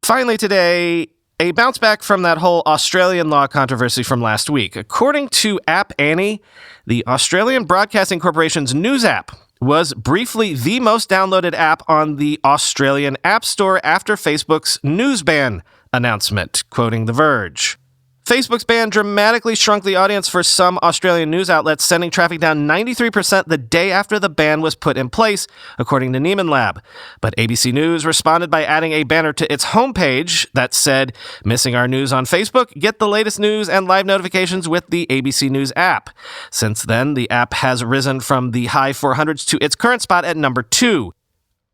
Finally today, a bounce back from that whole Australian law controversy from last week. According to App Annie, the Australian Broadcasting Corporation's news app was briefly the most downloaded app on the Australian App Store after Facebook's news ban announcement, quoting The Verge. Facebook's ban dramatically shrunk the audience for some Australian news outlets, sending traffic down 93% the day after the ban was put in place, according to Neiman Lab. But ABC News responded by adding a banner to its homepage that said, "Missing our news on Facebook? Get the latest news and live notifications with the ABC News app." Since then, the app has risen from the high 400s to its current spot at number 2.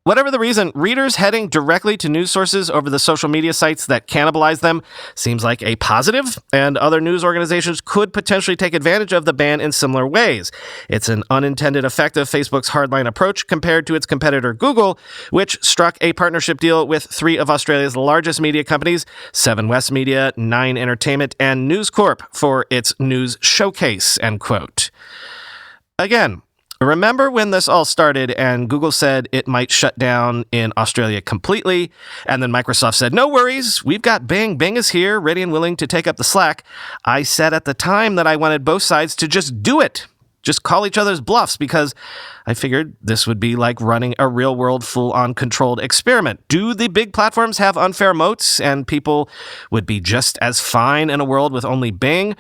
Whatever the reason, readers heading directly to news sources over the social media sites that cannibalize them seems like a positive, and other news organizations could potentially take advantage of the ban in similar ways. It's an unintended effect of Facebook's hardline approach compared to its competitor Google, which struck a partnership deal with 3 of Australia's largest media companies, 7 West Media, 9 Entertainment, and News Corp, for its news showcase, end quote. Again, remember when this all started and Google said it might shut down in Australia completely, and then Microsoft said, "No worries, we've got Bing. Bing is here, ready and willing to take up the slack." I said at the time that I wanted both sides to just do it. Just call each other's bluffs, because I figured this would be like running a real-world, full-on controlled experiment. Do the big platforms have unfair moats, and people would be just as fine in a world with only Bing?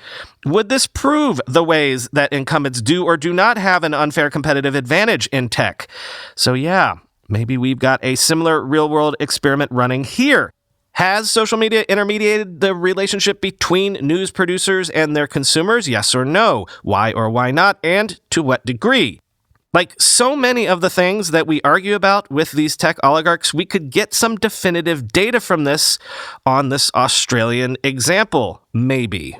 Would this prove the ways that incumbents do or do not have an unfair competitive advantage in tech? So yeah, maybe we've got a similar real-world experiment running here. Has social media intermediated the relationship between news producers and their consumers? Yes or no? Why or why not? And to what degree? Like so many of the things that we argue about with these tech oligarchs, we could get some definitive data from this on this Australian example, maybe.